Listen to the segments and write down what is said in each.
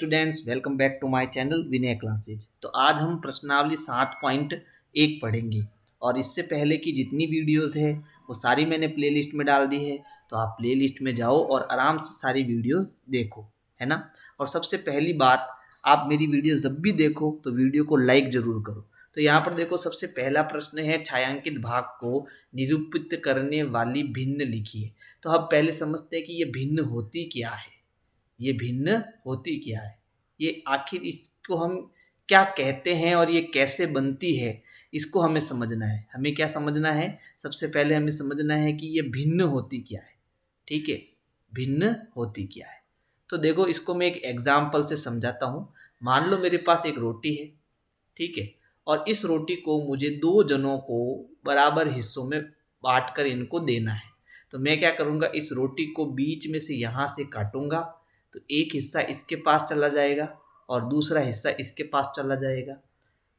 Students, welcome back to my channel Vinay classes. तो आज हम प्रश्नावली 7.1 पढ़ेंगे और इससे पहले की जितनी वीडियोस है वो सारी मैंने प्लेलिस्ट में डाल दी है। तो आप प्लेलिस्ट में जाओ और आराम से सारी वीडियोस देखो, है ना। और सबसे पहली बात, आप मेरी वीडियो जब भी देखो तो वीडियो को लाइक ज़रूर करो। तो यहाँ पर देखो, सबसे पहला प्रश्न है छायांकित भाग को निरूपित करने वाली भिन्न लिखिए। तो हम पहले समझते हैं कि ये भिन्न होती क्या है। ये भिन्न होती क्या है, ये आखिर इसको हम क्या कहते हैं और ये कैसे बनती है, इसको हमें समझना है। हमें क्या समझना है? सबसे पहले हमें समझना है कि ये भिन्न होती क्या है। ठीक है, भिन्न होती क्या है। तो देखो, इसको मैं एक एग्जाम्पल से समझाता हूँ। मान लो मेरे पास एक रोटी है, ठीक है, और इस रोटी को मुझे दो जनों को बराबर हिस्सों में बांट कर इनको देना है। तो मैं क्या करूँगा, इस रोटी को बीच में से यहाँ से काटूंगा, तो एक हिस्सा इसके पास चला जाएगा और दूसरा हिस्सा इसके पास चला जाएगा।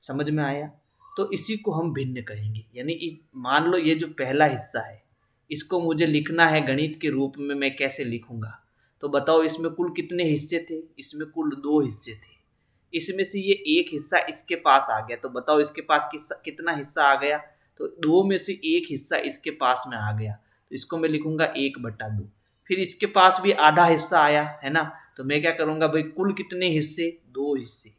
समझ में आया? तो इसी को हम भिन्न कहेंगे। यानी इस मान लो ये जो पहला हिस्सा है, इसको मुझे लिखना है गणित के रूप में। मैं कैसे लिखूंगा? तो बताओ, इसमें कुल कितने हिस्से थे? इसमें कुल दो हिस्से थे। इसमें से ये एक हिस्सा इसके पास आ गया, तो बताओ इसके पास कितना हिस्सा आ गया? तो दो में से एक हिस्सा इसके पास में आ गया, तो इसको मैं लिखूंगा 1/2। फिर इसके पास भी आधा हिस्सा आया, है ना। तो मैं क्या करूंगा भाई, कुल कितने हिस्से? दो हिस्से।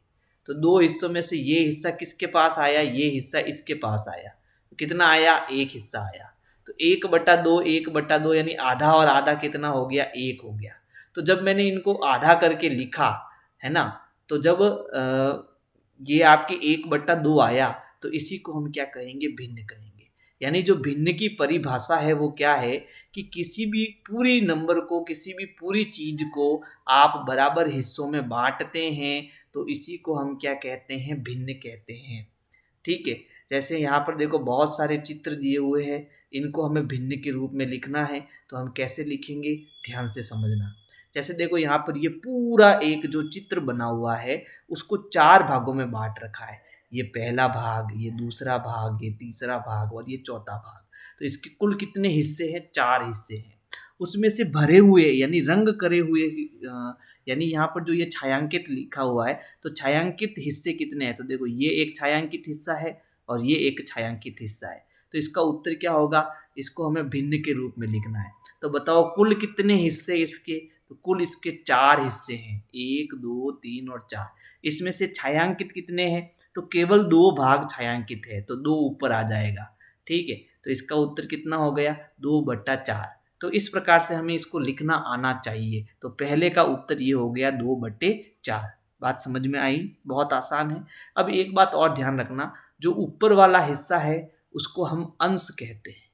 तो दो हिस्सों में से ये हिस्सा किसके पास आया? ये हिस्सा इसके पास आया। तो कितना आया? एक हिस्सा आया। तो 1/2, 1/2 यानी आधा और आधा कितना हो गया? एक हो गया। तो जब मैंने इनको आधा करके लिखा, है ना, तो जब ये आपके 1/2 आया, तो इसी को हम क्या कहेंगे? भिन्न कहेंगे। यानी जो भिन्न की परिभाषा है वो क्या है कि किसी भी पूरी नंबर को, किसी भी पूरी चीज को आप बराबर हिस्सों में बांटते हैं, तो इसी को हम क्या कहते हैं? भिन्न कहते हैं। ठीक है। जैसे यहाँ पर देखो, बहुत सारे चित्र दिए हुए हैं, इनको हमें भिन्न के रूप में लिखना है। तो हम कैसे लिखेंगे? ध्यान से समझना। जैसे देखो, यहाँ पर ये पूरा एक जो चित्र बना हुआ है, उसको 4 भागों में बांट रखा है। ये पहला भाग, ये दूसरा भाग, ये तीसरा भाग और ये चौथा भाग। तो इसके कुल कितने हिस्से हैं? 4 हिस्से हैं। उसमें से भरे हुए यानी रंग करे हुए, यानी यहाँ पर जो ये छायांकित लिखा हुआ है, तो छायांकित हिस्से कितने हैं? तो देखो, ये एक छायांकित हिस्सा है और ये एक छायांकित हिस्सा है। तो इसका उत्तर क्या होगा? इसको हमें भिन्न के रूप में लिखना है। तो बताओ, कुल कितने हिस्से इसके? तो कुल इसके 4 हिस्से हैं, 1, 2, 3 और 4। इसमें से छायांकित कितने हैं? तो केवल 2 भाग छायांकित है, तो 2 ऊपर आ जाएगा। ठीक है, तो इसका उत्तर कितना हो गया? 2/4। तो इस प्रकार से हमें इसको लिखना आना चाहिए। तो पहले का उत्तर ये हो गया 2/4। बात समझ में आई? बहुत आसान है। अब एक बात और ध्यान रखना, जो ऊपर वाला हिस्सा है उसको हम अंश कहते हैं।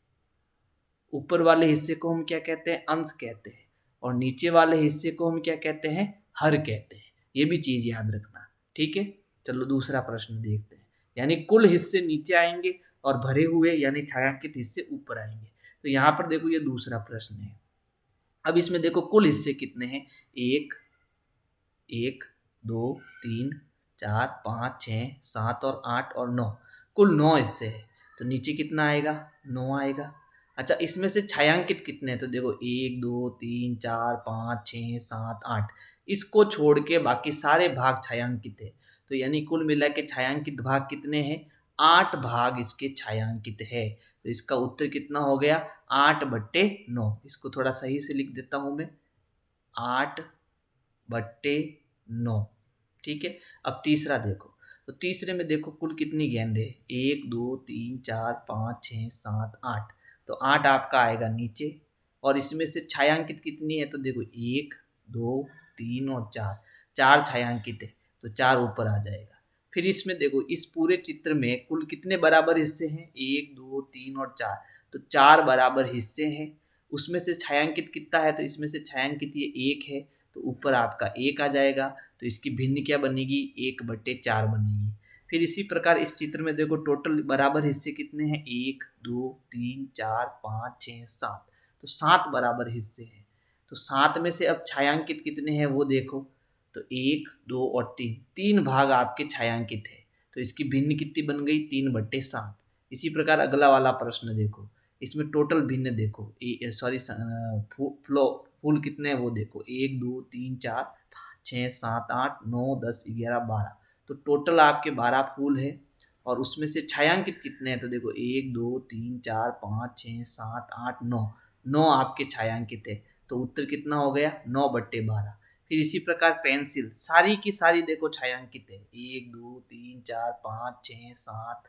ऊपर वाले हिस्से को हम क्या कहते हैं? अंश कहते हैं। और नीचे वाले हिस्से को हम क्या कहते हैं? हर कहते हैं। ये भी चीज याद रखना। ठीक है, चलो दूसरा प्रश्न देखते हैं। यानी कुल हिस्से नीचे आएंगे और भरे हुए यानी छायांकित हिस्से ऊपर आएंगे। तो यहाँ पर देखो, ये दूसरा प्रश्न है। अब इसमें देखो, कुल हिस्से कितने हैं? 1, 1, 2, 3, 4, 5, 6, 7 और 8 और 9। कुल 9 हिस्से हैं। तो नीचे कितना आएगा? 9 आएगा। अच्छा, इसमें से छायांकित कितने हैं? तो देखो, 1, 2, 3, 4, 5, 6, 7, 8। इसको छोड़ के बाकी सारे भाग छायांकित है। तो यानी कुल मिला के छायांकित भाग कितने हैं? 8 भाग इसके छायांकित है। तो इसका उत्तर कितना हो गया? 8/9। इसको थोड़ा सही से लिख देता हूं मैं, 8/9। ठीक है। अब तीसरा देखो, तो तीसरे में देखो, कुल कितनी गेंद है? 1, 2, 3, 4, 5, 6, 7, 8। तो 8 आपका आएगा नीचे। और इसमें से छायांकित कितनी है? तो देखो, 1, 2, 3 और 4। 4 छायांकित है, तो 4 ऊपर आ जाएगा। फिर इसमें देखो, इस पूरे चित्र में कुल कितने बराबर हिस्से हैं? 1, 2, 3 और 4। तो 4 बराबर हिस्से हैं। उसमें से छायांकित कितना है? तो इसमें से छायांकित ये 1 है, तो ऊपर आपका 1 आ जाएगा। तो इसकी भिन्न क्या बनेगी? 1/4 बनेगी। फिर इसी प्रकार इस चित्र में देखो, टोटल बराबर हिस्से कितने हैं? 1, 2, 3, 4, 5, 6, 7। तो 7 बराबर हिस्से हैं। तो 7 में से अब छायांकित कितने हैं वो देखो। तो 1, 2 और 3, 3 भाग आपके छायांकित है। तो इसकी भिन्न कितनी बन गई? 3/7। इसी प्रकार अगला वाला प्रश्न देखो, इसमें टोटल भिन्न देखो, सॉरी, फ्लो फूल कितने हैं वो देखो, 1, 2, 3, 4, 5। 6 7 8 9 10 11 12। तो टोटल आपके 12 फूल है और उसमें से छायांकित कितने हैं? तो देखो 1 2 3 4 5 6 7 8 9, 9 आपके छायांकित है। तो उत्तर कितना हो गया? 9/12। फिर इसी प्रकार पेंसिल सारी की सारी देखो छायांकित है, 1 2 3 4 5 6 7,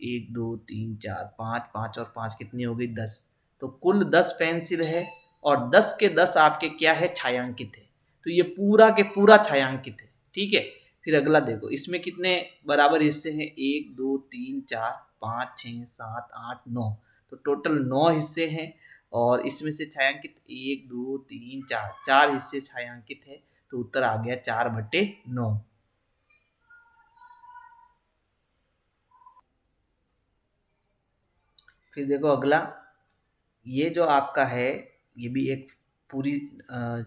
1 2 3 4 5, 5 और 5 कितनी हो गई? 10। तो कुल 10 पेंसिल है और 10 के 10 आपके क्या है? छायांकित है। तो ये पूरा के पूरा छायांकित है, ठीक है। फिर अगला देखो, इसमें कितने बराबर हिस्से हैं? 1 2 3 4 5 6 7 8 9। तो टोटल 9 हिस्से हैं और इसमें से छायांकित 1 2 3 4, 4 हिस्से छायांकित है। तो उत्तर आ गया 4/9। फिर देखो अगला, ये जो आपका है ये भी एक पूरी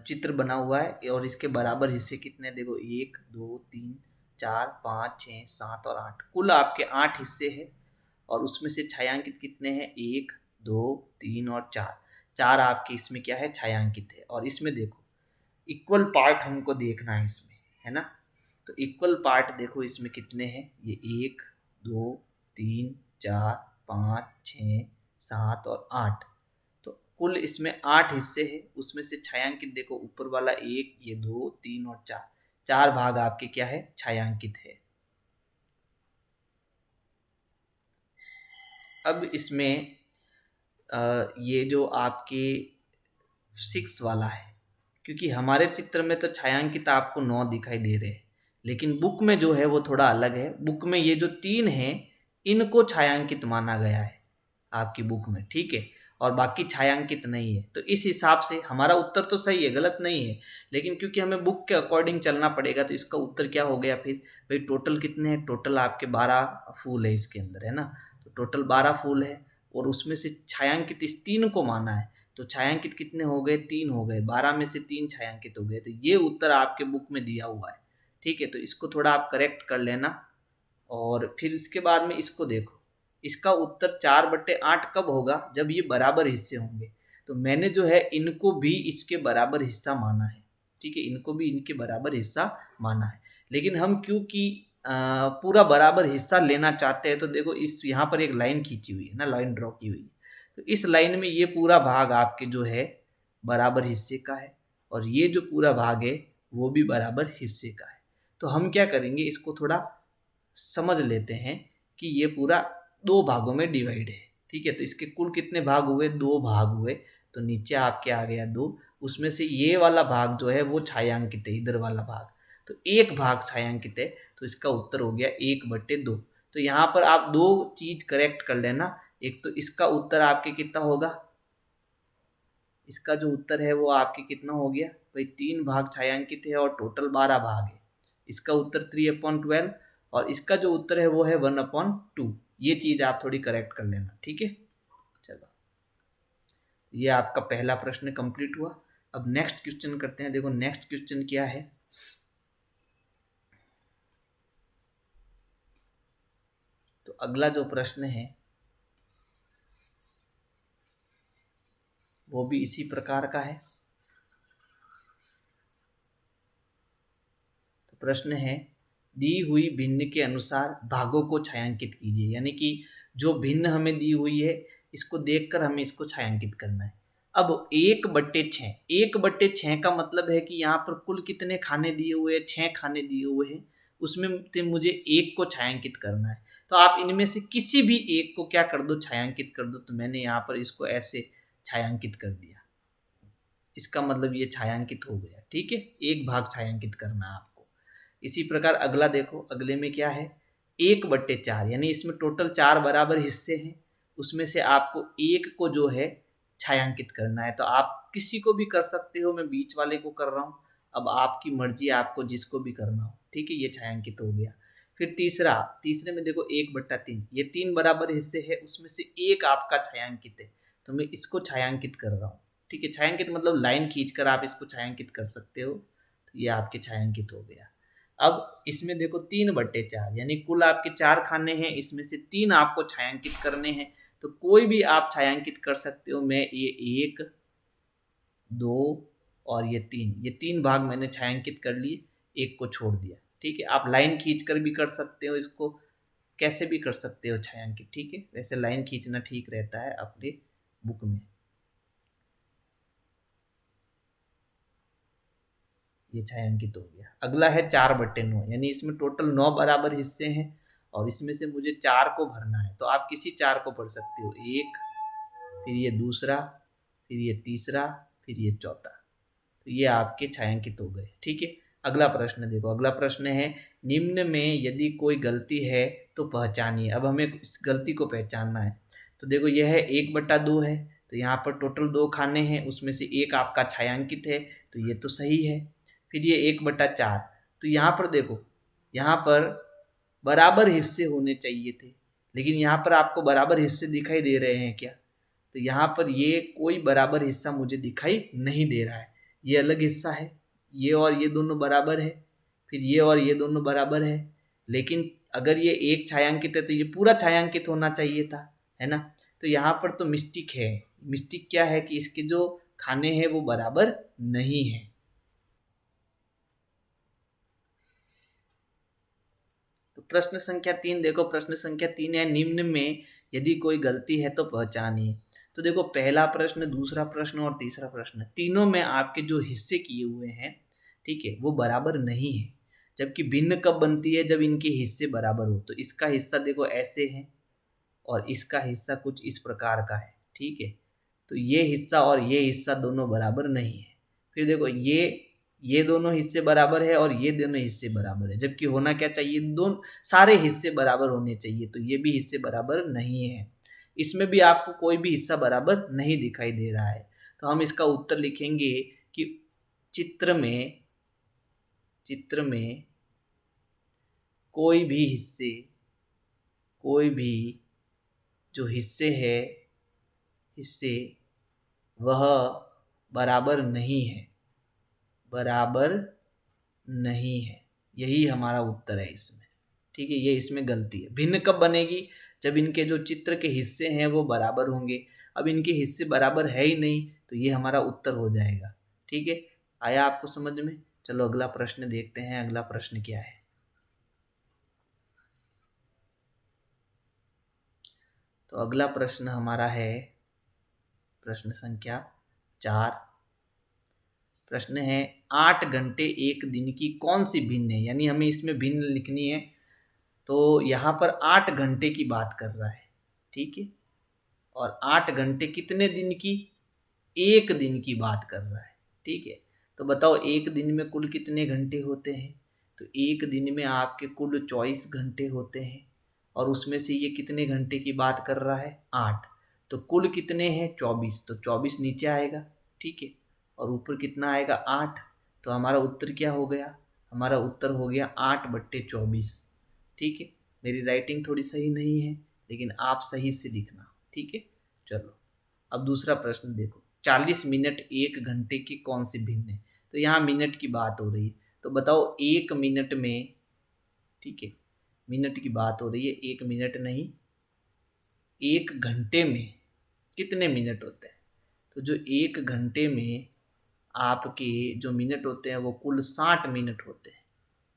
चित्र बना हुआ है और इसके बराबर हिस्से कितने? देखो 1 2 3 4 5 6 7 और 8, कुल आपके 8 हिस्से हैं और उसमें से छायांकित कितने हैं? 1 2 3 और 4, 4 आपके इसमें क्या है? छायांकित है। और इसमें देखो इक्वल पार्ट हमको देखना है इसमें, है ना। तो इक्वल पार्ट देखो इसमें कितने हैं? ये 1 2 3 4 5 6 7 और 8। तो कुल इसमें 8 हिस्से हैं, उसमें से छायांकित देखो ऊपर वाला 1, ये 2 3 और 4, 4 भाग आपके क्या है? छायांकित है। अब इसमें ये जो आपके 6 वाला है, क्योंकि हमारे चित्र में तो छायांकित आपको 9 दिखाई दे रहे हैं, लेकिन बुक में जो है वो थोड़ा अलग है। बुक में ये जो 3 हैं इनको छायांकित माना गया है आपकी बुक में, ठीक है, और बाकी छायांकित नहीं है। तो इस हिसाब से हमारा उत्तर तो सही है, गलत नहीं है, लेकिन क्योंकि हमें बुक के अकॉर्डिंग चलना पड़ेगा तो इसका उत्तर क्या हो गया फिर? भाई टोटल कितने हैं? टोटल आपके 12 फूल है इसके अंदर, है ना। तो टोटल 12 फूल है और उसमें से छायांकित इस 3 को माना है। तो छायांकित कितने हो गए? 3 हो गए, 12 में से 3 छायांकित हो गए। तो ये उत्तर आपके बुक में दिया हुआ है, ठीक है। तो इसको थोड़ा आप करेक्ट कर लेना। और फिर इसके बाद में इसको देखो, इसका उत्तर 4/8 कब होगा? जब ये बराबर हिस्से होंगे। तो मैंने जो है इनको भी इसके बराबर हिस्सा माना है, ठीक है, इनको भी इनके बराबर हिस्सा माना है। लेकिन हम क्योंकि पूरा बराबर हिस्सा लेना चाहते हैं तो देखो इस यहाँ पर एक लाइन खींची हुई है ना, लाइन ड्रॉ की हुई है। तो इस लाइन में ये पूरा भाग आपके जो है बराबर हिस्से का है और ये जो पूरा भाग है वो भी बराबर हिस्से का है। तो हम क्या करेंगे, इसको थोड़ा समझ लेते हैं कि ये पूरा 2 भागों में डिवाइड है, ठीक है। तो इसके कुल कितने भाग हुए? 2 भाग हुए। तो नीचे आपके आ गया 2, उसमें से ये वाला भाग जो है वो छायांकित है, इधर वाला भाग। तो एक भाग छायांकित है, तो इसका उत्तर हो गया 1/2। तो यहाँ पर आप 2 चीज करेक्ट कर लेना। एक तो इसका उत्तर आपके कितना होगा? इसका जो उत्तर है वो आपके कितना हो गया भाई? 3 भाग छायांकित है और टोटल 12 भाग है। इसका उत्तर 3/12 और इसका जो उत्तर है वो है 1/2। ये चीज आप थोड़ी करेक्ट कर लेना, ठीक है। चलो, ये आपका पहला प्रश्न कंप्लीट हुआ। अब नेक्स्ट क्वेश्चन करते हैं। देखो नेक्स्ट क्वेश्चन क्या है। तो अगला जो प्रश्न है वो भी इसी प्रकार का है। तो प्रश्न है, दी हुई भिन्न के अनुसार भागों को छायांकित कीजिए। यानी कि जो भिन्न हमें दी हुई है इसको देखकर हमें इसको छायांकित करना है। अब 1/6, 1/6 का मतलब है कि यहाँ पर कुल कितने खाने दिए हुए हैं? 6 खाने दिए हुए हैं, उसमें से मुझे एक को छायांकित करना है। तो आप इनमें से किसी भी एक को क्या कर दो? छायांकित कर दो। तो मैंने यहाँ पर इसको ऐसे छायांकित कर दिया, इसका मतलब ये छायांकित हो गया, ठीक है। एक भाग छायांकित करना है आपको। इसी प्रकार अगला देखो, अगले में क्या है? 1/4, यानी इसमें टोटल 4 बराबर हिस्से हैं, उसमें से आपको एक को जो है छायांकित करना है। तो आप किसी को भी कर सकते हो, मैं बीच वाले को कर रहा हूँ। अब आपकी मर्जी, आपको जिसको भी करना हो, ठीक है। ये छायांकित हो गया। फिर तीसरा, तीसरे में देखो 1/3, ये 3 बराबर हिस्से है, उसमें से एक आपका छायांकित है, तो मैं इसको छायांकित कर रहा हूँ, ठीक है। छायांकित मतलब लाइन खींचकर आप इसको छायांकित कर सकते हो। तो ये आपके छायांकित हो गया। अब इसमें देखो 3/4, यानी कुल आपके 4 खाने हैं, इसमें से 3 आपको छायांकित करने हैं। तो कोई भी आप छायांकित कर सकते हो। मैं ये 1 2 और ये तीन भाग मैंने छायांकित कर लिए, एक को छोड़ दिया। ठीक है, आप लाइन खींच कर भी कर सकते हो, इसको कैसे भी कर सकते हो छायांकित। ठीक है, वैसे लाइन खींचना ठीक रहता है अपने बुक में। ये छायांकित हो गया। अगला है 4/9, यानी इसमें टोटल 9 बराबर हिस्से हैं और इसमें से मुझे 4 को भरना है। तो आप किसी 4 को भर सकते हो, एक, फिर ये दूसरा, फिर ये तीसरा, फिर ये चौथा। तो ये आपके छायांकित हो गए। ठीक है, अगला प्रश्न देखो। अगला प्रश्न है, निम्न में यदि कोई गलती है तो पहचानिए। अब हमें इस गलती को पहचानना है। तो देखो, यह है 1/2 है, तो यहाँ पर टोटल 2 खाने हैं, उसमें से एक आपका छायांकित है, तो ये तो सही है। फिर ये 1/4, तो यहाँ पर देखो, यहाँ पर बराबर हिस्से होने चाहिए थे, लेकिन यहाँ पर आपको बराबर हिस्से दिखाई दे रहे हैं क्या? तो यहाँ पर ये कोई बराबर हिस्सा मुझे दिखाई नहीं दे रहा है। ये अलग हिस्सा है, ये और ये दोनों बराबर है, फिर ये और ये दोनों बराबर है, लेकिन अगर ये एक छायांकित है तो ये पूरा छायांकित होना चाहिए था, है ना? तो यहाँ पर तो मिस्टेक है। मिस्टेक क्या है कि इसके जो खाने हैं वो बराबर नहीं है। तो प्रश्न संख्या 3 देखो। प्रश्न संख्या 3 है, निम्न में यदि कोई गलती है तो पहचानिए। तो देखो, पहला प्रश्न, दूसरा प्रश्न और तीसरा प्रश्न, तीनों में आपके जो हिस्से किए हुए हैं, ठीक है, वो बराबर नहीं है। जबकि भिन्न कब बनती है? जब इनके हिस्से बराबर हो। तो इसका हिस्सा देखो ऐसे है और इसका हिस्सा कुछ इस प्रकार का है। ठीक है, तो ये हिस्सा और ये हिस्सा दोनों बराबर नहीं है। फिर देखो, ये दोनों हिस्से बराबर है और ये दोनों हिस्से बराबर है, जबकि होना क्या चाहिए? दोनों सारे हिस्से बराबर होने चाहिए। तो ये भी हिस्से बराबर नहीं है। इसमें भी आपको कोई भी हिस्सा बराबर नहीं दिखाई दे रहा है। तो हम इसका उत्तर लिखेंगे कि चित्र में कोई भी जो हिस्से वह बराबर नहीं है। यही हमारा उत्तर है इसमें। ठीक है, ये इसमें गलती है। भिन्न कब बनेगी? जब इनके जो चित्र के हिस्से हैं वो बराबर होंगे। अब इनके हिस्से बराबर है ही नहीं, तो ये हमारा उत्तर हो जाएगा। ठीक है, आया आपको समझ में? चलो अगला प्रश्न देखते हैं। अगला प्रश्न क्या है? तो अगला प्रश्न हमारा है प्रश्न संख्या 4। प्रश्न है, 8 घंटे एक दिन की कौन सी भिन्न है? यानी हमें इसमें भिन्न लिखनी है। तो यहाँ पर 8 घंटे की बात कर रहा है। ठीक है, और 8 घंटे कितने दिन की? एक दिन की बात कर रहा है। ठीक है, तो बताओ एक दिन में कुल कितने घंटे होते हैं? तो एक दिन में आपके कुल 24 घंटे होते हैं और उसमें से ये कितने घंटे की बात कर रहा है? 8। तो कुल कितने हैं? 24। तो 24 नीचे आएगा। ठीक है, और ऊपर कितना आएगा? 8। तो हमारा उत्तर क्या हो गया? हमारा उत्तर हो गया 8/24। ठीक है, मेरी राइटिंग थोड़ी सही नहीं है, लेकिन आप सही से लिखना। ठीक है, चलो अब दूसरा प्रश्न देखो। 40 मिनट एक घंटे की कौन सी भिन्न है? तो यहाँ मिनट की बात हो रही है। तो बताओ एक मिनट में, ठीक है, मिनट की बात हो रही है, एक मिनट नहीं, एक घंटे में कितने मिनट होते हैं? तो जो एक घंटे में आपके जो मिनट होते हैं वो कुल 60 मिनट होते हैं,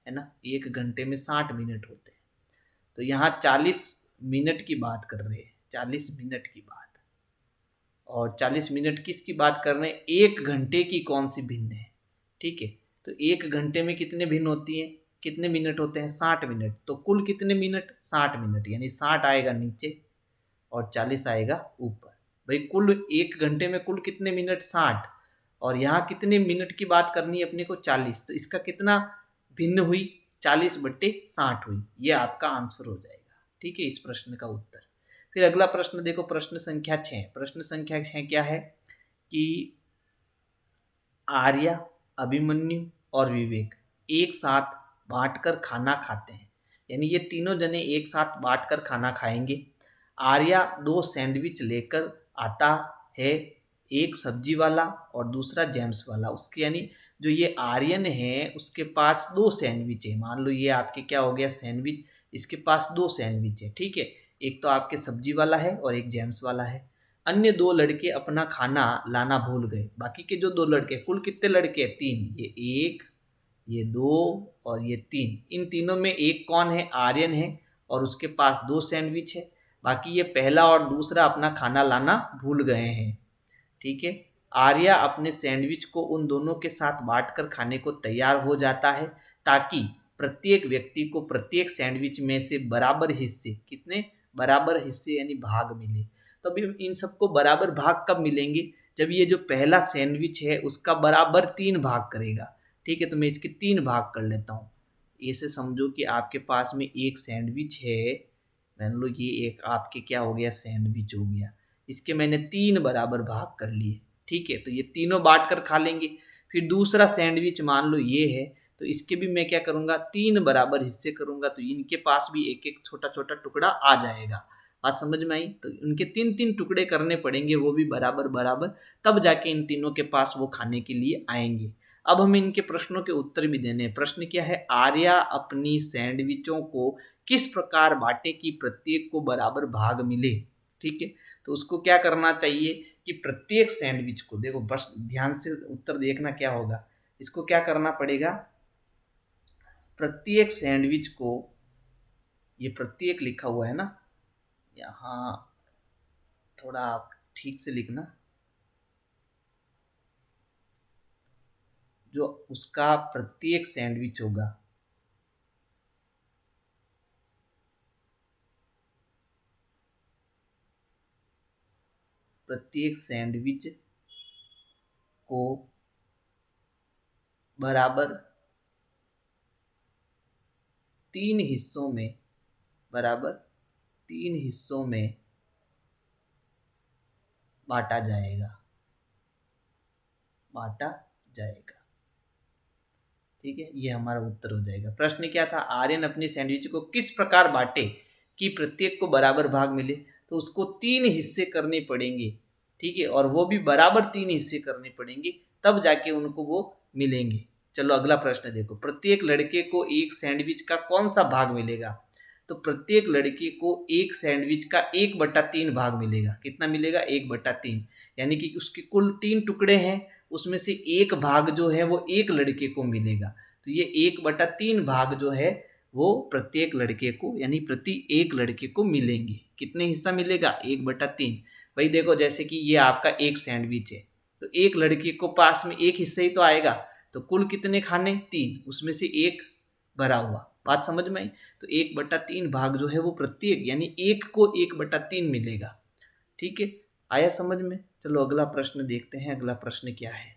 है ना? एक घंटे में 60 मिनट होते हैं। तो यहाँ 40 मिनट की बात कर रहे हैं, 40 मिनट की बात। और 40 मिनट किसकी बात कर रहे हैं? एक घंटे की कौन सी भिन्न है? ठीक है, तो एक घंटे में कितने भिन्न होती हैं? कितने मिनट होते हैं? 60 मिनट। तो कुल कितने मिनट? 60 मिनट, यानी 60 आएगा नीचे और 40 आएगा ऊपर। भाई कुल एक घंटे में कुल कितने मिनट? 60। और यहाँ कितने मिनट की बात करनी है अपने को? 40। तो इसका कितना भिन्न हुई? 40/60 हुई। ये आपका आंसर हो जाएगा। ठीक है, इस प्रश्न का उत्तर। फिर अगला प्रश्न देखो, प्रश्न संख्या 6। प्रश्न संख्या 6 क्या है कि आर्या, अभिमन्यु और विवेक एक साथ बांटकर खाना खाते हैं। यानी ये तीनों जने एक साथ बांटकर खाना खाएंगे। आर्या 2 सैंडविच लेकर आता है, एक सब्जी वाला और दूसरा जेम्स वाला। उसके यानी जो ये आर्यन है उसके पास 2 सैंडविच है। मान लो ये आपके क्या हो गया? सैंडविच। इसके पास 2 सैंडविच है। ठीक है, एक तो आपके सब्जी वाला है और एक जेम्स वाला है। अन्य 2 लड़के अपना खाना लाना भूल गए। बाकी के जो 2 लड़के, कुल कितने लड़के हैं? 3। ये 1, ये 2 और ये 3। इन तीनों में एक कौन है? आर्यन है और उसके पास 2 सैंडविच है। बाकी ये पहला और दूसरा अपना खाना लाना भूल गए हैं। ठीक है। आर्या अपने सैंडविच को उन दोनों के साथ बांटकर खाने को तैयार हो जाता है ताकि प्रत्येक व्यक्ति को प्रत्येक सैंडविच में से बराबर हिस्से, कितने बराबर हिस्से यानी भाग मिले। तो अभी इन सबको बराबर भाग कब मिलेंगे? जब ये जो पहला सैंडविच है उसका बराबर 3 भाग करेगा। ठीक है, तो मैं इसके 3 भाग कर लेता हूँ। ऐसे समझो कि आपके पास में एक सैंडविच है, मान लो ये एक आपके क्या हो गया? सैंडविच हो गया। इसके मैंने 3 बराबर भाग कर लिए। ठीक है, तो ये तीनों बांट कर खा लेंगे। फिर दूसरा सैंडविच मान लो ये है, तो इसके भी मैं क्या करूँगा? 3 बराबर हिस्से करूँगा, तो इनके पास भी एक एक छोटा छोटा टुकड़ा आ जाएगा। बात समझ में आई? तो उनके 3-3 टुकड़े करने पड़ेंगे, वो भी बराबर बराबर, तब जाके इन तीनों के पास वो खाने के लिए आएंगे। अब हमें इनके प्रश्नों के उत्तर भी देने हैं। प्रश्न क्या है? आर्या अपनी सैंडविचों को किस प्रकार बांटे कि प्रत्येक को बराबर भाग मिले। ठीक है, तो उसको क्या करना चाहिए कि प्रत्येक सैंडविच को, देखो बस ध्यान से उत्तर देखना क्या होगा। इसको क्या करना पड़ेगा? प्रत्येक सैंडविच को, ये प्रत्येक लिखा हुआ है ना, यहाँ थोड़ा आप ठीक से लिखना। जो उसका प्रत्येक सैंडविच होगा, प्रत्येक सैंडविच को बराबर 3 हिस्सों में, बराबर 3 हिस्सों में बांटा जाएगा, बांटा जाएगा। ठीक है, ये हमारा उत्तर हो जाएगा। प्रश्न क्या था? आर्यन अपनी सैंडविच को किस प्रकार बांटे कि प्रत्येक को बराबर भाग मिले। तो उसको 3 हिस्से करने पड़ेंगे। ठीक है, और वो भी बराबर 3 हिस्से करने पड़ेंगे, तब जाके उनको वो मिलेंगे। चलो अगला प्रश्न देखो। प्रत्येक लड़के को एक सैंडविच का कौन सा भाग मिलेगा? तो प्रत्येक लड़के को एक सैंडविच का 1/3 भाग मिलेगा। कितना मिलेगा? 1/3, यानी कि उसके कुल 3 टुकड़े हैं, उसमें से एक भाग जो है वो एक लड़के को मिलेगा। तो ये 1/3 भाग जो है वो प्रत्येक लड़के को, यानी प्रति एक लड़के को मिलेंगे। कितने हिस्सा मिलेगा? 1/3। भाई देखो, जैसे कि ये आपका एक सैंडविच है, तो एक लड़के को पास में एक हिस्सा ही तो आएगा। तो कुल कितने खाने? 3, उसमें से एक भरा हुआ। बात समझ में आई? तो 1/3 भाग जो है वो प्रत्येक, यानी एक को 1/3 मिलेगा। ठीक है, आया समझ में? चलो अगला प्रश्न देखते हैं। अगला प्रश्न क्या है?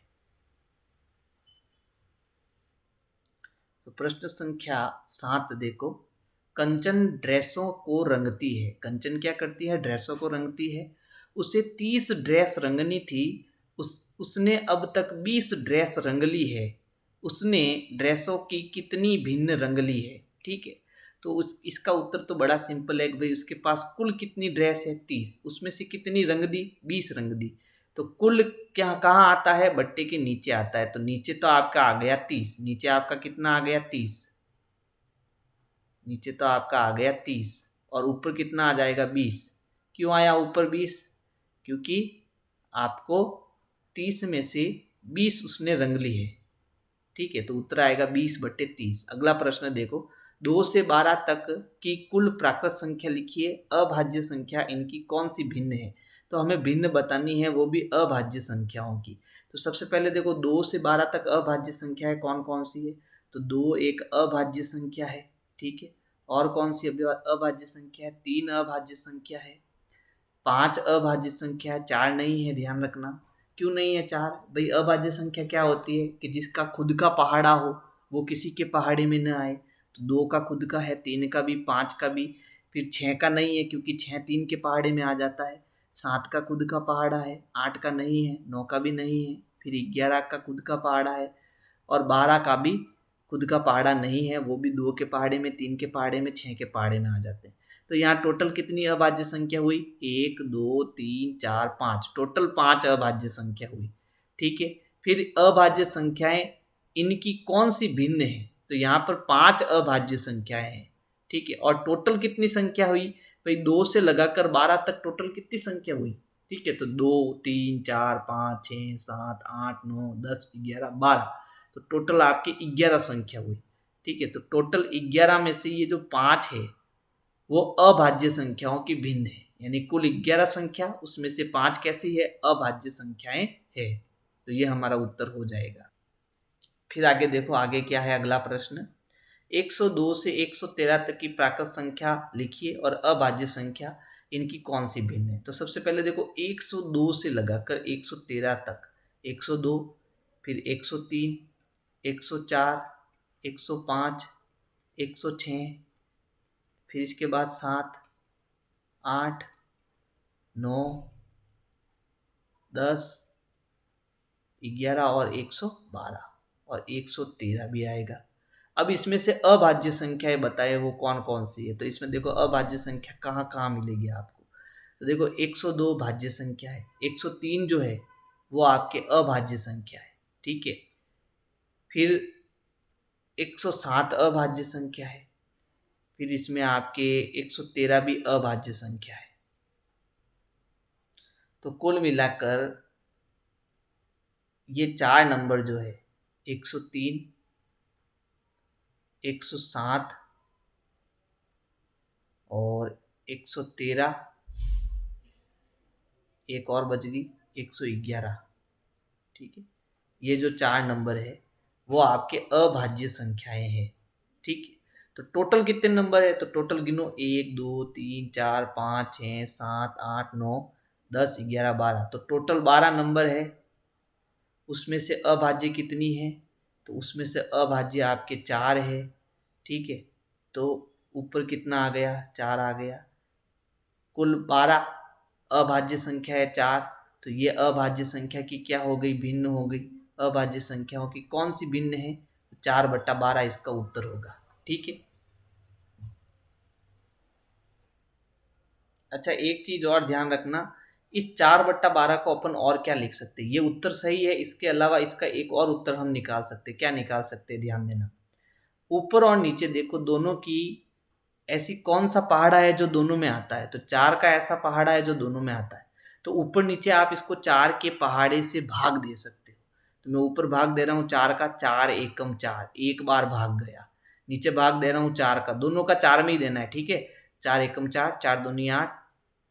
तो प्रश्न संख्या 7 देखो। कंचन ड्रेसों को रंगती है। कंचन क्या करती है? ड्रेसों को रंगती है। उसे 30 ड्रेस रंगनी थी, उसने अब तक 20 ड्रेस रंग ली है। उसने ड्रेसों की कितनी भिन्न रंग ली है? ठीक है, तो इसका उत्तर तो बड़ा सिंपल है कि भाई उसके पास कुल कितनी ड्रेस है? 30। उसमें से कितनी रंग दी? 20 रंग दी। तो कुल क्या कहाँ आता है? बट्टे के नीचे आता है। तो नीचे तो आपका आ गया 30। नीचे आपका कितना आ गया? 30। नीचे तो आपका आ गया 30 और ऊपर कितना आ जाएगा? 20। क्यों आया ऊपर 20? क्योंकि आपको 30 में से 20 उसने रंग ली है। ठीक है, तो उत्तर आएगा 20/30। अगला प्रश्न देखो। 2 से 12 तक की कुल प्राकृत संख्या लिखिए। अभाज्य संख्या इनकी कौन सी भिन्न है? तो हमें भिन्न बतानी है, वो भी अभाज्य संख्याओं की। तो सबसे पहले देखो, 2 से 12 तक अभाज्य संख्या है कौन कौन सी है? तो 2 एक अभाज्य संख्या है। ठीक है, और कौन सी अभाज्य संख्या है? 3 अभाज्य संख्या है। 5 अभाज्य संख्या है, 4 नहीं है, ध्यान रखना। क्यों नहीं है 4? भाई अभाज्य संख्या क्या होती है कि जिसका खुद का पहाड़ा हो, वो किसी के पहाड़े में न आए। तो 2 का खुद का है, 3 का भी, 5 का भी। फिर 6 का नहीं है क्योंकि 6 3 के पहाड़े में आ जाता है। 7 का खुद का पहाड़ा है, 8 का नहीं है, 9 का भी नहीं है, फिर 11 का खुद का पहाड़ा है, और 12 का भी खुद का पहाड़ा नहीं है, वो भी 2 के पहाड़े में, 3 के पहाड़े में, 6 के पहाड़े में आ जाते हैं। तो यहाँ टोटल कितनी अभाज्य संख्या हुई? 1 2 3 4 5, टोटल 5 अभाज्य संख्या हुई। ठीक है, फिर अभाज्य संख्याएं इनकी कौन सी भिन्न है? तो यहाँ पर 5 अभाज्य संख्याएं हैं। ठीक है, और टोटल कितनी संख्या हुई? भाई 2 से लगाकर 12 तक टोटल कितनी संख्या हुई? ठीक है। तो 2 3 4 5 6 7 8 9 10 11 12, तो टोटल आपके 11 संख्या हुई। ठीक है। तो टोटल 11 में से ये जो 5 है वो अभाज्य संख्याओं की भिन्न है, यानी कुल 11 संख्या, उसमें से 5 कैसी है, अभाज्य संख्याएं है। तो ये हमारा उत्तर हो जाएगा। फिर आगे देखो, आगे क्या है अगला प्रश्न। 102 से 113 तक की प्राकृत संख्या लिखिए और अभाज्य संख्या इनकी कौन सी भिन्न है। तो सबसे पहले देखो 102 से लगाकर 113 तक, 102, फिर 103, 104, 105, 106, फिर इसके बाद 7, 8, 9, 10, 11 और 112 और 113 भी आएगा। अब इसमें से अभाज्य संख्याएं बताए वो कौन कौन सी है। तो इसमें देखो अभाज्य संख्या कहाँ कहाँ मिलेगी आपको। तो देखो 102 भाज्य संख्या है, 103 जो है वो आपके अभाज्य संख्या है। ठीक है। फिर 107 अभाज्य संख्या है, फिर इसमें आपके 113 भी अभाज्य संख्या है। तो कुल मिलाकर ये 4 नंबर जो है 103, 107 और 113, एक और बच गई 111। ठीक है। ये जो 4 नंबर है वो आपके अभाज्य संख्याएं हैं। ठीक है। तो टोटल कितने नंबर है, तो टोटल गिनो 1 2 3 4 5 6 7 8 9 10 11 12, तो टोटल 12 नंबर है। उसमें से अभाज्य कितनी है, तो उसमें से अभाज्य आपके 4 है। ठीक है। तो ऊपर कितना आ गया, 4 आ गया। कुल 12 अभाज्य संख्या है 4, तो ये अभाज्य संख्या की क्या हो गई, भिन्न हो गई। अभाज्य संख्याओं की कौन सी भिन्न है, तो 4/12 इसका उत्तर होगा। ठीक है। अच्छा, एक चीज और ध्यान रखना, इस 4/12 को अपन और क्या लिख सकते हैं, ये उत्तर सही है, इसके अलावा इसका एक और उत्तर हम निकाल सकते हैं। क्या निकाल सकते हैं, ध्यान देना। ऊपर और नीचे देखो दोनों की ऐसी कौन सा पहाड़ा है जो दोनों में आता है, तो 4 का ऐसा पहाड़ा है जो दोनों में आता है। तो ऊपर नीचे आप इसको 4 के पहाड़े से भाग दे सकते हो। तो मैं ऊपर भाग दे रहा हूँ 4 का, 4 एकम 4, एक बार भाग गया। नीचे भाग दे रहा हूँ 4 का, दोनों का 4 में ही देना है। ठीक है। 4 एकम 4, 4 दूनी 8,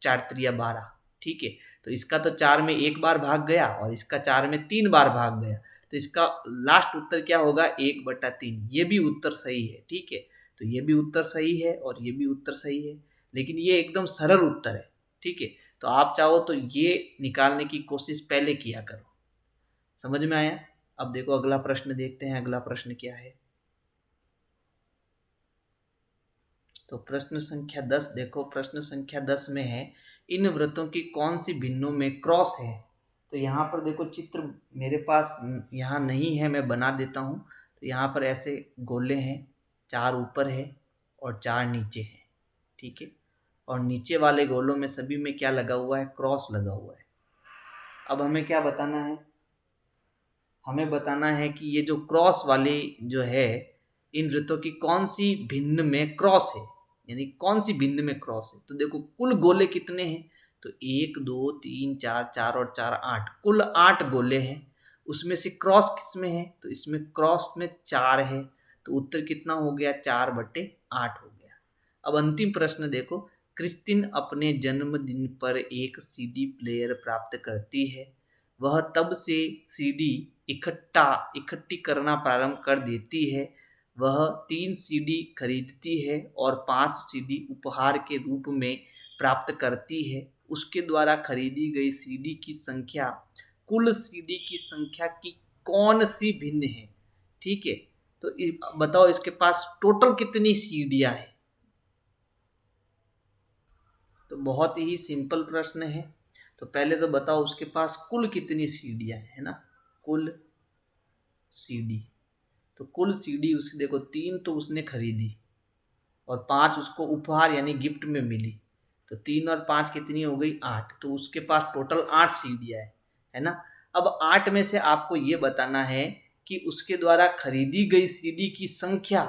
4 त्रिया 12। ठीक है। तो इसका तो 4 में एक बार भाग गया और इसका 4 में 3 बार भाग गया। तो इसका लास्ट उत्तर क्या होगा, 1/3। ये भी उत्तर सही है। ठीक है। तो ये भी उत्तर सही है और ये भी उत्तर सही है, लेकिन ये एकदम सरल उत्तर है। ठीक है। तो आप चाहो तो ये निकालने की कोशिश पहले किया करो। समझ में आया। अब देखो अगला प्रश्न देखते हैं, अगला प्रश्न क्या है। तो प्रश्न संख्या 10 देखो, प्रश्न संख्या 10 में है, इन वृत्तों की कौन सी भिन्नों में क्रॉस है। तो यहाँ पर देखो चित्र मेरे पास यहाँ नहीं है, मैं बना देता हूँ। तो यहाँ पर ऐसे गोले हैं, 4 ऊपर है और 4 नीचे है। ठीक है। और नीचे वाले गोलों में सभी में क्या लगा हुआ है, क्रॉस लगा हुआ है। अब हमें क्या बताना है, हमें बताना है कि ये जो क्रॉस वाली जो है, इन वृत्तों की कौन सी भिन्न में क्रॉस है, यानी कौन सी भिन्न में क्रॉस है। तो देखो कुल गोले कितने हैं, तो 1 2 3 4, 4 और 4 8, कुल 8 गोले हैं। उसमें से क्रॉस किस में है, तो इसमें क्रॉस में 4 है। तो उत्तर कितना हो गया, 4/8 हो गया। अब अंतिम प्रश्न देखो, क्रिस्टिन अपने जन्मदिन पर एक सीडी प्लेयर प्राप्त करती है। वह तब से सीडी इकट्ठी करना प्रारंभ कर देती है। वह 3 सीडी खरीदती है और 5 सीडी उपहार के रूप में प्राप्त करती है। उसके द्वारा खरीदी गई सीडी की संख्या कुल सीडी की संख्या की कौन सी भिन्न है। ठीक है। तो बताओ इसके पास टोटल कितनी सीडियां हैं। तो बहुत ही सिंपल प्रश्न है। तो पहले तो बताओ उसके पास कुल कितनी सीडियां है ना, कुल सीडी। तो कुल सीडी उसकी देखो 3 तो उसने खरीदी और 5 उसको उपहार यानी गिफ्ट में मिली। तो 3 और 5 कितनी हो गई, 8। तो उसके पास टोटल 8 सीडियां है ना। अब 8 में से आपको ये बताना है कि उसके द्वारा खरीदी गई सीडी की संख्या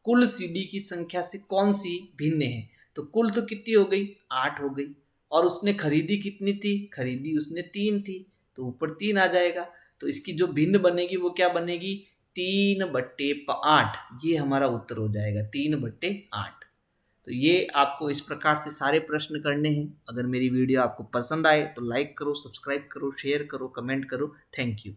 कुल सीडी की संख्या से कौन सी भिन्न है। तो कुल तो कितनी हो गई, 8 हो गई। और उसने खरीदी कितनी थी, खरीदी उसने 3 थी, तो ऊपर 3 आ जाएगा। तो इसकी जो भिन्न बनेगी वो क्या बनेगी, 3/8। ये हमारा उत्तर हो जाएगा 3/8। तो ये आपको इस प्रकार से सारे प्रश्न करने हैं। अगर मेरी वीडियो आपको पसंद आए तो लाइक करो, सब्सक्राइब करो, शेयर करो, कमेंट करो। Thank you.